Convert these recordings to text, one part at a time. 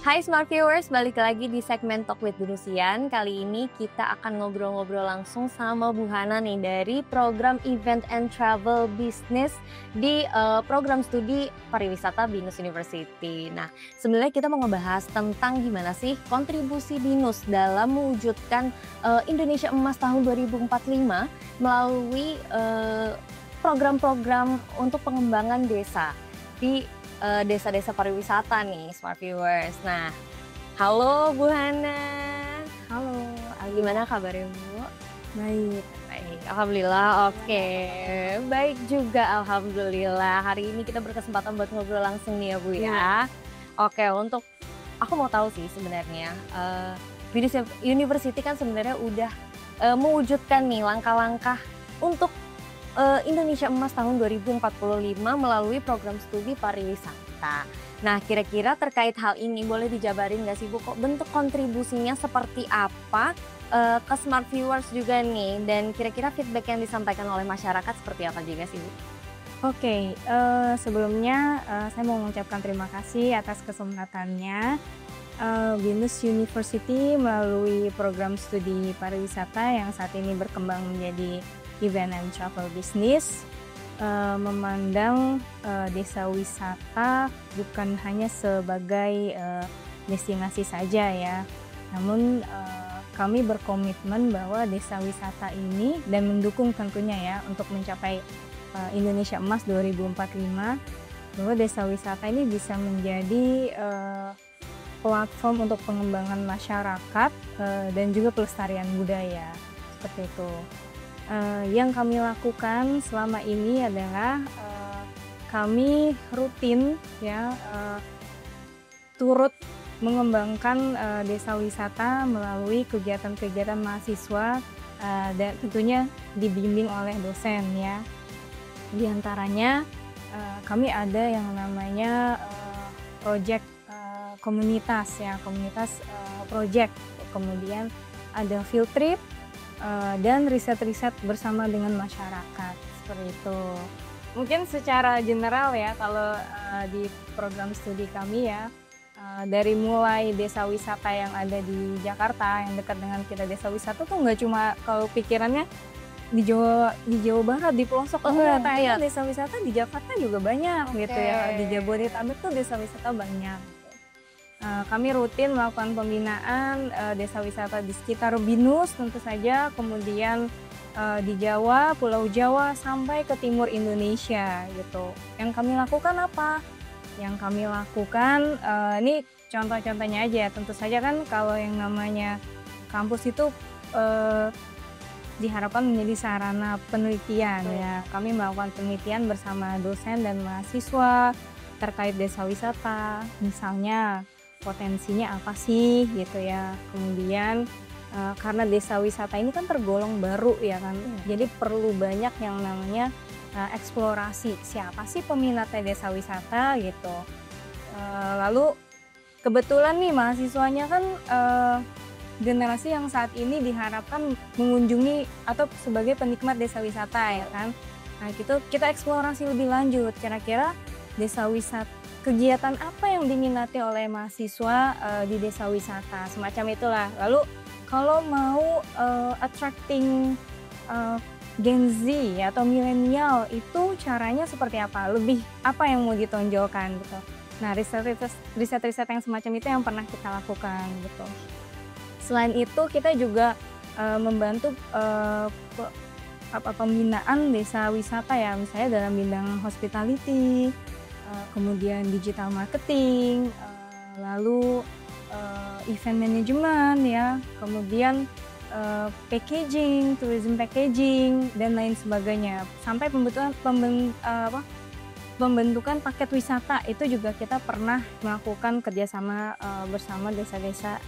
Hai Smart Viewers, balik lagi di segmen Talk with Dunusian. Kali ini kita akan ngobrol-ngobrol langsung sama Bu Hana nih dari program Event and Travel Business di program studi pariwisata BINUS University. Nah, sebenarnya kita mau ngebahas tentang gimana sih kontribusi BINUS dalam mewujudkan Indonesia Emas tahun 2045 melalui program-program untuk pengembangan desa di desa-desa pariwisata nih, Smart Viewers. Nah, halo Bu Hana. Halo, Gimana kabarnya Bu? baik. Baik, alhamdulillah. Oke, baik juga alhamdulillah. Hari ini kita berkesempatan buat ngobrol langsung nih ya Bu ya. Oke, untuk aku mau tahu sih sebenarnya BINUS University kan sebenarnya udah mewujudkan nih langkah-langkah untuk Indonesia Emas tahun 2045 melalui program studi pariwisata. Nah, kira-kira terkait hal ini boleh dijabarin nggak sih Bu, kok bentuk kontribusinya seperti apa ke Smart Viewers juga nih, dan kira-kira feedback yang disampaikan oleh masyarakat seperti apa juga sih Bu? Oke, sebelumnya saya mau mengucapkan terima kasih atas kesempatannya. BINUS University melalui program studi pariwisata yang saat ini berkembang menjadi Event and Travel Business memandang desa wisata bukan hanya sebagai destinasi saja ya, namun kami berkomitmen bahwa desa wisata ini dan mendukung tentunya ya untuk mencapai Indonesia Emas 2045, bahwa desa wisata ini bisa menjadi platform untuk pengembangan masyarakat dan juga pelestarian budaya, seperti itu. Yang kami lakukan selama ini adalah kami rutin ya turut mengembangkan desa wisata melalui kegiatan-kegiatan mahasiswa dan tentunya dibimbing oleh dosen ya. Di antaranya kami ada yang namanya proyek komunitas ya, komunitas project, kemudian ada field trip dan riset-riset bersama dengan masyarakat, seperti itu. Mungkin secara general ya, kalau di program studi kami ya, dari mulai desa wisata yang ada di Jakarta, yang dekat dengan kita, desa wisata tuh nggak cuma kalau pikirannya di Jawa Barat, di pelosok, enggak, ternyata desa wisata di Jakarta juga banyak gitu ya, di Jabodetabek tuh desa wisata banyak. Kami rutin melakukan pembinaan desa wisata di sekitar BINUS tentu saja, kemudian di Jawa, Pulau Jawa, sampai ke timur Indonesia gitu. Yang kami lakukan apa? Yang kami lakukan, ini contoh-contohnya aja, tentu saja kan kalau yang namanya kampus itu diharapkan menjadi sarana penelitian ya. Kami melakukan penelitian bersama dosen dan mahasiswa terkait desa wisata, misalnya potensinya apa sih gitu ya. Kemudian karena desa wisata ini kan tergolong baru ya kan, jadi perlu banyak yang namanya eksplorasi, siapa sih peminatnya desa wisata gitu. Lalu kebetulan nih mahasiswanya kan generasi yang saat ini diharapkan mengunjungi atau sebagai penikmat desa wisata ya kan. Nah kita eksplorasi lebih lanjut, kira-kira desa wisata, kegiatan apa yang diminati oleh mahasiswa di desa wisata, semacam itulah. Lalu kalau mau attracting Gen Z atau milenial, itu caranya seperti apa? Lebih apa yang mau ditonjolkan gitu. Nah, riset-riset yang semacam itu yang pernah kita lakukan gitu. Selain itu kita juga membantu pembinaan desa wisata ya, misalnya dalam bidang hospitality, kemudian digital marketing, lalu event management ya, kemudian packaging, tourism packaging dan lain sebagainya, sampai pembentukan paket wisata itu juga kita pernah melakukan kerjasama bersama desa-desa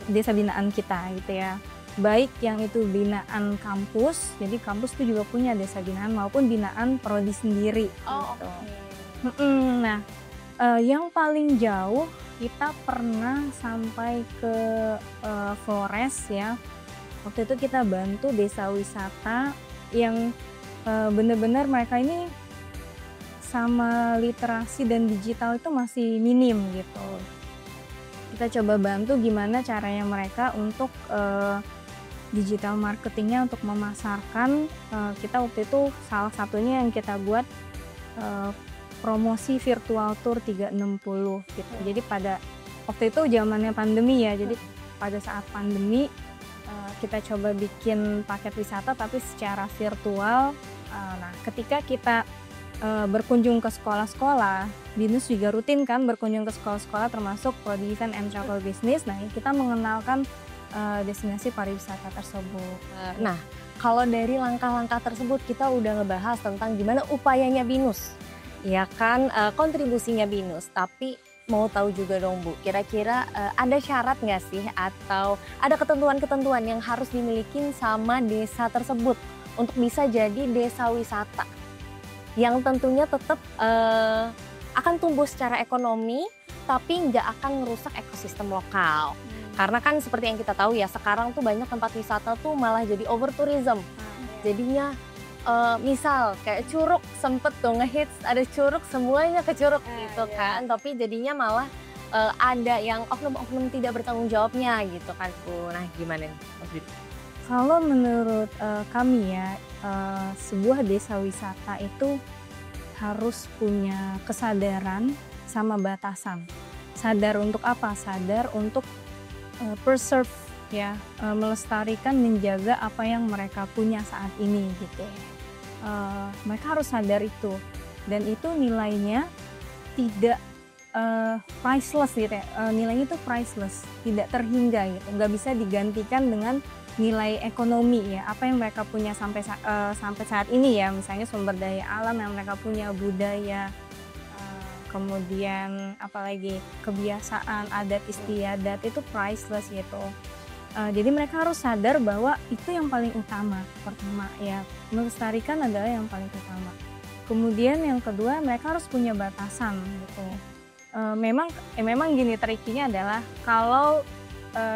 desa binaan kita gitu ya. Baik yang itu binaan kampus, jadi kampus itu juga punya desa binaan, maupun binaan prodi sendiri. Oh, gitu. oke. Nah, yang paling jauh kita pernah sampai ke Flores ya. Waktu itu kita bantu desa wisata yang benar-benar mereka ini sama literasi dan digital itu masih minim gitu. Kita coba bantu gimana caranya mereka untuk digital marketingnya untuk memasarkan. Kita waktu itu salah satunya yang kita buat promosi virtual tour 360 gitu. Jadi pada waktu itu zamannya pandemi ya, jadi pada saat pandemi kita coba bikin paket wisata tapi secara virtual. Nah, ketika kita berkunjung ke sekolah-sekolah, BINUS juga rutin kan berkunjung ke sekolah-sekolah termasuk Prodi Event and Travel Business. Nah, kita mengenalkan destinasi pariwisata tersebut. Nah, kalau dari langkah-langkah tersebut kita udah ngebahas tentang gimana upayanya BINUS, ya kan, kontribusinya BINUS. Tapi mau tahu juga dong Bu, kira-kira ada syarat nggak sih atau ada ketentuan-ketentuan yang harus dimiliki sama desa tersebut untuk bisa jadi desa wisata yang tentunya tetap akan tumbuh secara ekonomi tapi nggak akan merusak ekosistem lokal. Karena kan seperti yang kita tahu ya, sekarang tuh banyak tempat wisata tuh malah jadi over tourism. Jadinya misal kayak Curug sempet tuh ngehits, ada Curug semuanya ke Curug gitu kan. Tapi jadinya malah ada yang oknum-oknum tidak bertanggung jawabnya gitu kan Bu. Nah gimana nih Mas Didi? Kalau menurut kami ya, sebuah desa wisata itu harus punya kesadaran sama batasan. Sadar untuk apa? Sadar untuk preserve ya, melestarikan, menjaga apa yang mereka punya saat ini gitu. Mereka harus sadar itu, dan itu nilainya tidak priceless gitu ya. Nilainya itu priceless, tidak terhingga gitu, nggak bisa digantikan dengan nilai ekonomi ya, apa yang mereka punya sampai saat ini ya, misalnya sumber daya alam yang mereka punya, budaya, kemudian apalagi kebiasaan, adat istiadat itu priceless gitu. Jadi mereka harus sadar bahwa itu yang paling utama. Pertama ya, melestarikan adalah yang paling utama. Kemudian yang kedua, mereka harus punya batasan gitu. Memang gini, trikinya adalah kalau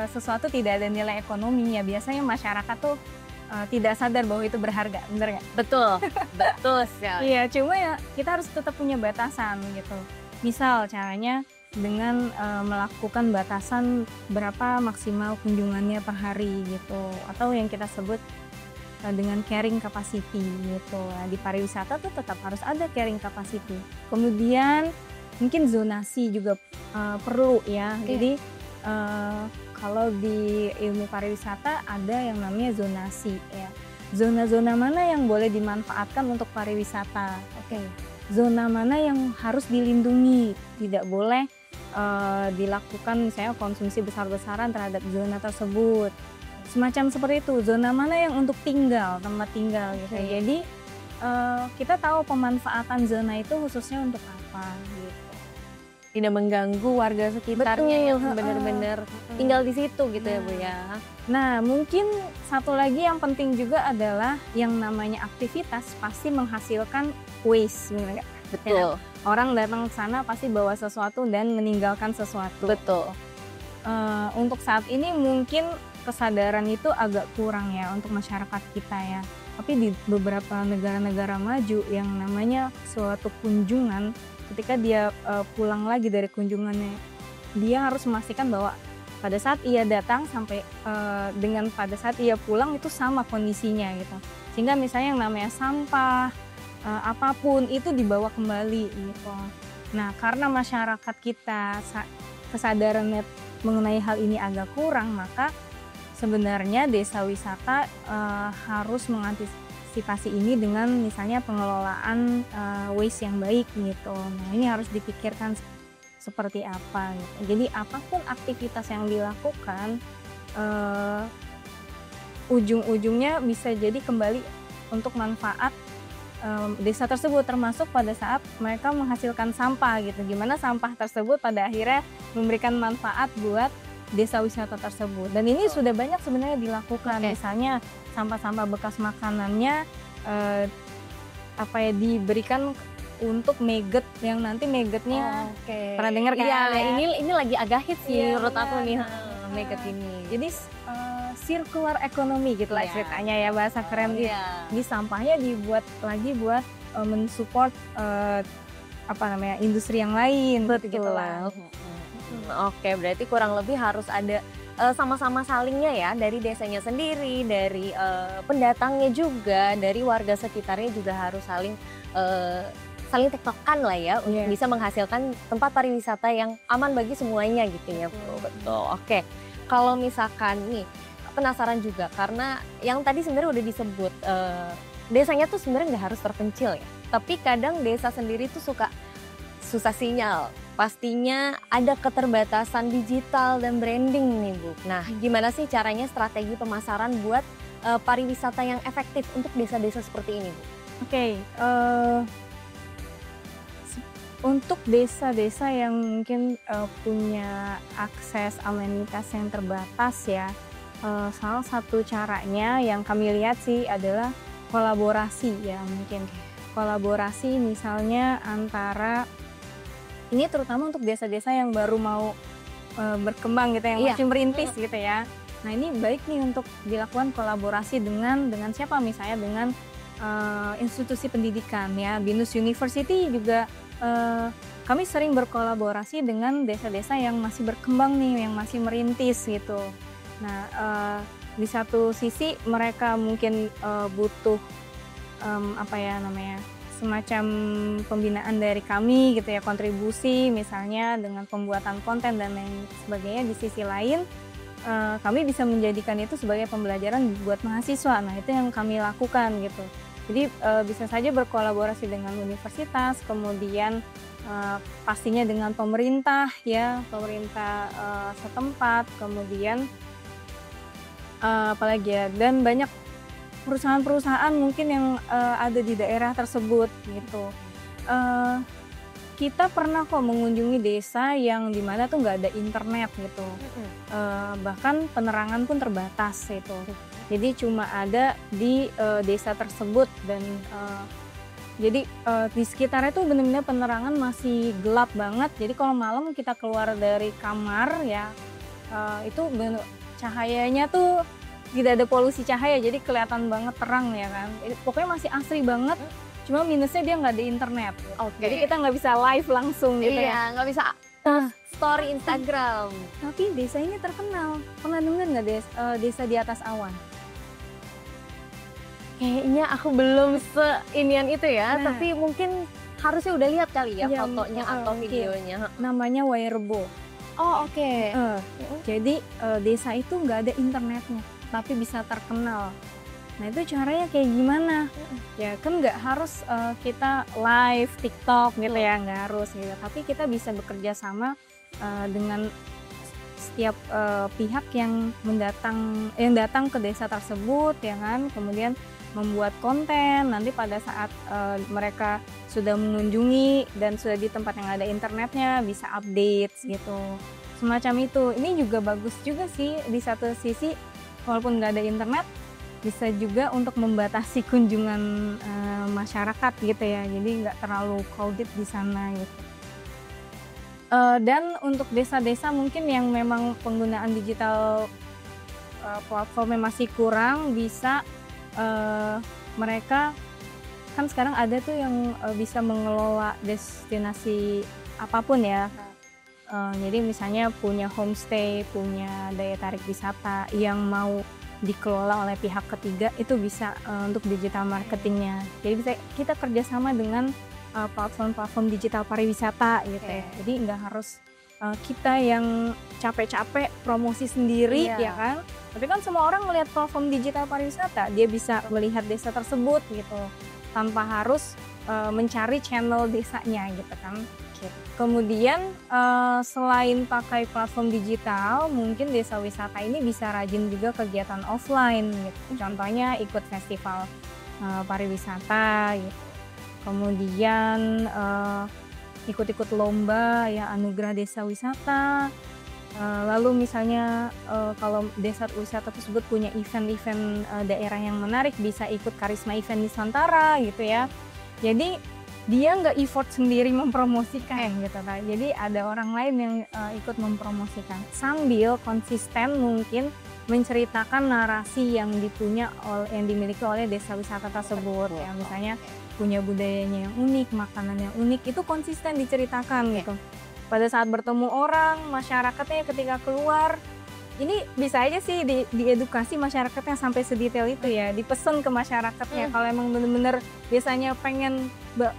sesuatu tidak ada nilai ekonominya, biasanya masyarakat tuh tidak sadar bahwa itu berharga, bener nggak? Betul, betul sekali. Iya, cuma ya kita harus tetap punya batasan gitu. Misal caranya dengan melakukan batasan berapa maksimal kunjungannya per hari gitu, atau yang kita sebut dengan carrying capacity gitu. Nah, di pariwisata tuh tetap harus ada carrying capacity. Kemudian mungkin zonasi juga perlu ya. Jadi kalau di ilmu pariwisata ada yang namanya zonasi ya. Zona-zona mana yang boleh dimanfaatkan untuk pariwisata. Zona mana yang harus dilindungi, tidak boleh dilakukan misalnya konsumsi besar-besaran terhadap zona tersebut. Semacam seperti itu. Zona mana yang untuk tinggal, tempat tinggal gitu. Jadi kita tahu pemanfaatan zona itu khususnya untuk apa gitu. Tidak mengganggu warga sekitarnya yang benar-benar tinggal di situ gitu ya Bu ya. Nah, mungkin satu lagi yang penting juga adalah yang namanya aktivitas pasti menghasilkan waste, benar nggak? Betul. Orang datang ke sana pasti bawa sesuatu dan meninggalkan sesuatu. Betul. Untuk saat ini mungkin kesadaran itu agak kurang ya untuk masyarakat kita ya. Tapi di beberapa negara-negara maju yang namanya suatu kunjungan, ketika dia pulang lagi dari kunjungannya, dia harus memastikan bahwa pada saat ia datang sampai dengan pada saat ia pulang itu sama kondisinya gitu. Sehingga misalnya yang namanya sampah, apapun itu dibawa kembali gitu. Nah, karena masyarakat kita kesadarannya mengenai hal ini agak kurang, maka sebenarnya desa wisata harus mengantisipasi ini dengan misalnya pengelolaan waste yang baik gitu. Nah, ini harus dipikirkan seperti apa gitu. Jadi apapun aktivitas yang dilakukan, ujung-ujungnya bisa jadi kembali untuk manfaat desa tersebut, termasuk pada saat mereka menghasilkan sampah gitu. Gimana sampah tersebut pada akhirnya memberikan manfaat buat desa wisata tersebut. Dan ini sudah banyak sebenarnya dilakukan. Misalnya sampah-sampah bekas makanannya diberikan untuk maggot, yang nanti maggotnya pernah dengar kan? Iya, ini lagi agak hits sih menurut aku nih, maggot ini. Jadi circular economy gitu lah ceritanya ya, bahasa keren. Jadi sampahnya dibuat lagi buat mensupport industri yang lain gitu Betul. lah. Oke, berarti kurang lebih harus ada sama-sama salingnya ya, dari desanya sendiri, dari pendatangnya juga, dari warga sekitarnya juga harus saling tektokan lah ya untuk Iya. bisa menghasilkan tempat pariwisata yang aman bagi semuanya gitu ya Bu. Betul. Oke. Kalau misalkan nih penasaran juga karena yang tadi sebenarnya udah disebut desanya tuh sebenarnya nggak harus terpencil ya. Tapi kadang desa sendiri tuh suka susah sinyal. Pastinya ada keterbatasan digital dan branding nih Bu. Nah, gimana sih caranya strategi pemasaran buat pariwisata yang efektif untuk desa-desa seperti ini Bu? Oke, untuk desa-desa yang mungkin punya akses amenitas yang terbatas ya, salah satu caranya yang kami lihat sih adalah kolaborasi ya, mungkin kolaborasi misalnya antara ini terutama untuk desa-desa yang baru mau berkembang gitu, yang Iya. masih merintis gitu ya. Nah ini baik nih untuk dilakukan kolaborasi dengan siapa, misalnya dengan institusi pendidikan ya. BINUS University juga kami sering berkolaborasi dengan desa-desa yang masih berkembang nih, yang masih merintis gitu. Nah di satu sisi mereka mungkin butuh semacam pembinaan dari kami gitu ya, kontribusi misalnya dengan pembuatan konten dan lain sebagainya. Di sisi lain kami bisa menjadikan itu sebagai pembelajaran buat mahasiswa. Nah itu yang kami lakukan gitu. Jadi bisa saja berkolaborasi dengan universitas, kemudian pastinya dengan pemerintah ya, pemerintah setempat, kemudian apalagi ya, dan banyak perusahaan-perusahaan mungkin yang ada di daerah tersebut gitu. Kita pernah kok mengunjungi desa yang dimana tuh nggak ada internet gitu, bahkan penerangan pun terbatas gitu. Jadi cuma ada di desa tersebut dan jadi di sekitarnya tuh benar-benar penerangan masih gelap banget. Jadi kalau malam kita keluar dari kamar ya, itu cahayanya tuh tidak ada polusi cahaya, jadi kelihatan banget terang ya kan. Pokoknya masih asri banget, cuma minusnya dia nggak ada internet. Oke. Jadi kita nggak bisa live langsung gitu ya. Iya, nggak bisa story Instagram. Tapi desa ini terkenal. Pernah denger nggak desa di atas awan? Kayaknya aku belum seinian itu ya, Nah. tapi mungkin harusnya udah lihat kali ya Iya, fotonya atau mungkin. videonya. Namanya Wairebo. Oh oke. Jadi desa itu nggak ada internetnya, tapi bisa terkenal. Nah itu caranya kayak gimana? Ya kan nggak harus kita live TikTok gitu ya, nggak harus gitu. Tapi kita bisa bekerja sama dengan setiap pihak yang datang ke desa tersebut ya kan, kemudian membuat konten. Nanti pada saat mereka sudah mengunjungi dan sudah di tempat yang ada internetnya, bisa update gitu, semacam itu. Ini juga bagus juga sih, di satu sisi walaupun nggak ada internet bisa juga untuk membatasi kunjungan masyarakat gitu ya, jadi nggak terlalu crowded di sana gitu. Dan untuk desa-desa mungkin yang memang penggunaan digital platformnya masih kurang, bisa mereka kan sekarang ada tuh yang bisa mengelola destinasi apapun ya. Jadi misalnya punya homestay, punya daya tarik wisata yang mau dikelola oleh pihak ketiga, itu bisa untuk digital marketingnya. Jadi bisa kita kerjasama dengan platform-platform digital pariwisata gitu ya. Jadi nggak harus kita yang capek-capek promosi sendiri ya kan. Tapi kan semua orang melihat platform digital pariwisata, dia bisa melihat desa tersebut gitu, tanpa harus mencari channel desanya gitu kan. Kemudian selain pakai platform digital, mungkin desa wisata ini bisa rajin juga kegiatan offline gitu. Contohnya ikut festival pariwisata gitu. Kemudian ikut-ikut lomba ya, anugerah desa wisata. Lalu misalnya kalau desa wisata tersebut punya event-event daerah yang menarik, bisa ikut Karisma Event Nusantara gitu ya. Jadi dia nggak effort sendiri mempromosikan gitu kan. Jadi ada orang lain yang ikut mempromosikan sambil konsisten mungkin menceritakan narasi yang dimiliki oleh desa wisata tersebut ya. Misalnya punya budayanya yang unik, makanan yang unik, itu konsisten diceritakan gitu. Pada saat bertemu orang, masyarakatnya ketika keluar, ini bisa aja sih diedukasi masyarakatnya sampai sedetail itu ya, dipesen ke masyarakatnya. Kalau emang bener-bener biasanya pengen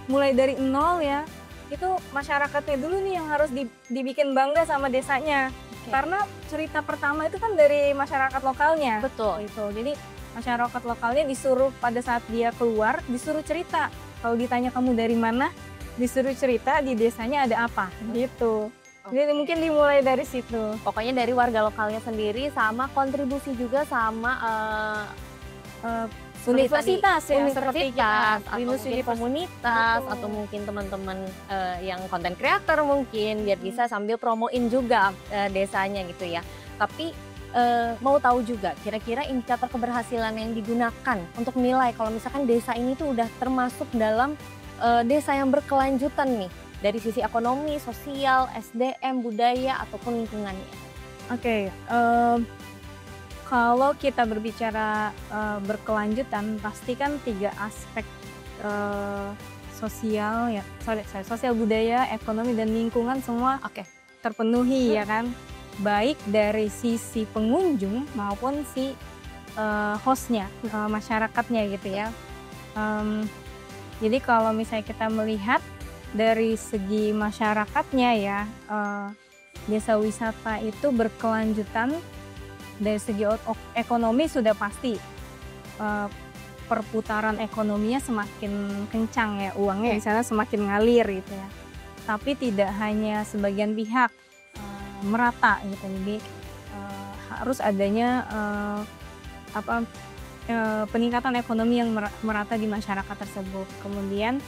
mulai dari nol ya, itu masyarakatnya dulu nih yang harus dibikin bangga sama desanya. Karena cerita pertama itu kan dari masyarakat lokalnya. Betul. Itu. Jadi masyarakat lokalnya disuruh pada saat dia keluar, disuruh cerita. Kalau ditanya kamu dari mana, disuruh cerita di desanya ada apa, gitu. Jadi mungkin dimulai dari situ. Pokoknya dari warga lokalnya sendiri, sama kontribusi juga sama Universitas ya, seperti universitas, kita, atau Binus mungkin Universitas. komunitas, Betul. atau mungkin teman-teman yang content creator mungkin, biar bisa sambil promoin juga desanya gitu ya. Tapi mau tahu juga kira-kira indikator keberhasilan yang digunakan untuk nilai kalau misalkan desa ini tuh udah termasuk dalam desa yang berkelanjutan nih, dari sisi ekonomi, sosial, SDM, budaya, ataupun lingkungannya. Oke, kalau kita berbicara berkelanjutan, pasti kan 3 aspek sosial ya, sosial, budaya, ekonomi, dan lingkungan semua terpenuhi ya kan, baik dari sisi pengunjung maupun si hostnya, masyarakatnya gitu ya. Jadi kalau misalnya kita melihat dari segi masyarakatnya ya, desa wisata itu berkelanjutan. Dari segi ekonomi sudah pasti, perputaran ekonominya semakin kencang ya, uangnya di sana semakin ngalir gitu ya. Tapi tidak hanya sebagian pihak, merata gitu. Jadi harus adanya peningkatan ekonomi yang merata di masyarakat tersebut. Kemudian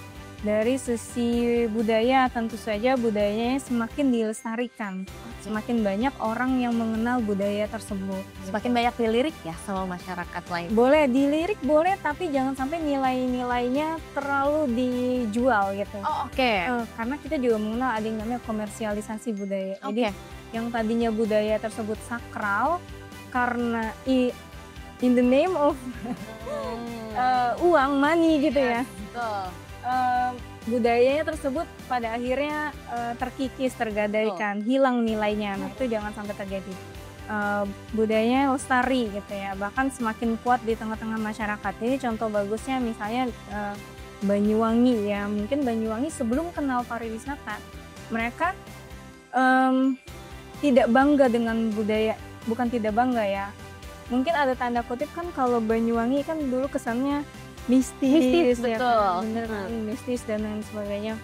dari sisi budaya, tentu saja budayanya semakin dilestarikan. Semakin banyak orang yang mengenal budaya tersebut. Semakin banyak dilirik ya sama masyarakat lain. Boleh dilirik, boleh, tapi jangan sampai nilai-nilainya terlalu dijual gitu. Karena kita juga mengenal ada yang namanya komersialisasi budaya. Jadi yang tadinya budaya tersebut sakral, karena in the name of uang, money gitu ya. Betul. Budayanya tersebut pada akhirnya terkikis, tergadaikan, hilang nilainya. Nah, itu jangan sampai terjadi. Budayanya lestari gitu ya, bahkan semakin kuat di tengah-tengah masyarakat. Jadi contoh bagusnya misalnya Banyuwangi ya, mungkin Banyuwangi sebelum kenal pariwisata, mereka tidak bangga dengan budaya, bukan tidak bangga ya. Mungkin ada tanda kutip kan, kalau Banyuwangi kan dulu kesannya mistis ya, betul. Mistis dan lain sebagainya.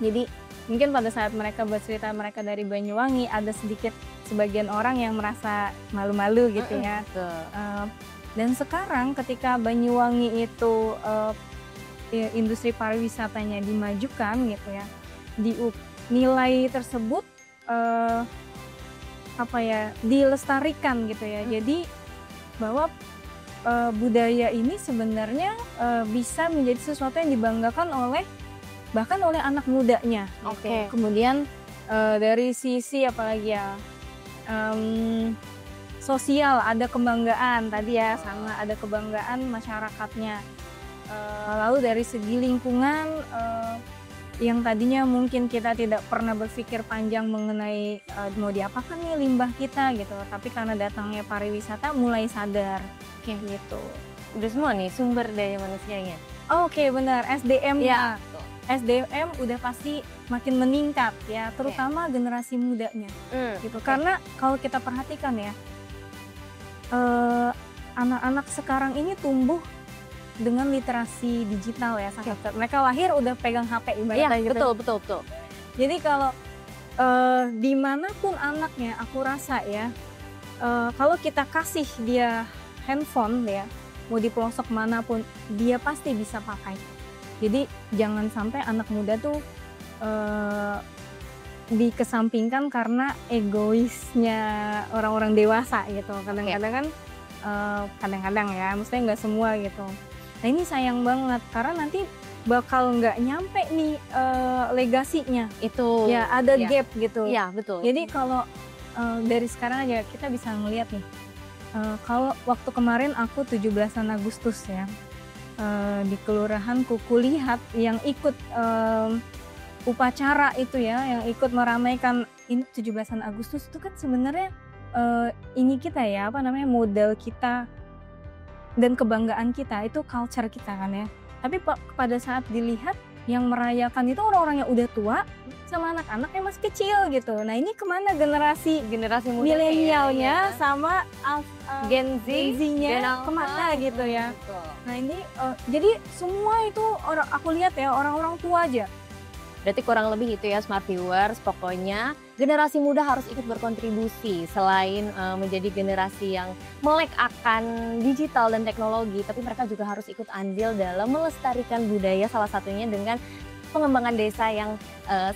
Jadi mungkin pada saat mereka bercerita mereka dari Banyuwangi, ada sedikit sebagian orang yang merasa malu-malu gitu ya. Dan sekarang ketika Banyuwangi itu industri pariwisatanya dimajukan gitu ya, nilai tersebut dilestarikan gitu ya. Jadi bahwa budaya ini sebenarnya bisa menjadi sesuatu yang dibanggakan bahkan oleh anak mudanya. Kemudian dari sisi apalagi ya, sosial ada kebanggaan tadi ya, sama ada kebanggaan masyarakatnya. Lalu dari segi lingkungan, yang tadinya mungkin kita tidak pernah berpikir panjang mengenai mau diapakan nih limbah kita gitu, tapi karena datangnya pariwisata mulai sadar gitu. Udah semua nih sumber daya manusianya. Benar, SDM ya. SDM udah pasti makin meningkat ya, terutama generasi mudanya gitu. Karena kalau kita perhatikan ya, anak-anak sekarang ini tumbuh dengan literasi digital ya, mereka lahir udah pegang HP ibaratnya gitu. Betul. Jadi kalau dimanapun anaknya, aku rasa ya, kalau kita kasih dia handphone ya, mau di pelosok manapun dia pasti bisa pakai. Jadi jangan sampai anak muda tuh dikesampingkan karena egoisnya orang-orang dewasa gitu. Kadang-kadang kan kadang-kadang ya, maksudnya nggak semua gitu. Nah ini sayang banget karena nanti bakal nggak nyampe nih legasinya. Itu ya, ada gap gitu. Iya, betul. Jadi kalau dari sekarang aja kita bisa ngeliat nih, kalau waktu kemarin aku 17 Agustus ya, di kelurahanku kulihat yang ikut upacara itu ya, yang ikut meramaikan ini 17-an Agustus itu kan sebenarnya ini kita ya, apa namanya, model kita dan kebanggaan kita itu culture kita kan ya. Tapi pada saat dilihat yang merayakan itu orang-orang yang udah tua sama anak-anak yang masih kecil gitu. Nah ini kemana generasi Generasi muda milenialnya sama Gen Z, Gen Z-nya Gen Alpha, kemana gitu ya. betul. Nah ini jadi semua itu aku lihat ya orang-orang tua aja. Berarti kurang lebih itu ya Smart Viewers, pokoknya generasi muda harus ikut berkontribusi selain menjadi generasi yang melek akan digital dan teknologi, tapi mereka juga harus ikut andil dalam melestarikan budaya, salah satunya dengan pengembangan desa yang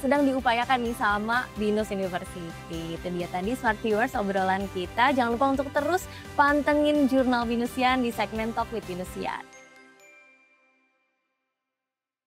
sedang diupayakan nih sama Binus University. Itu dia tadi Smart Viewers obrolan kita. Jangan lupa untuk terus pantengin Jurnal Binusian di segmen Talk with Binusian.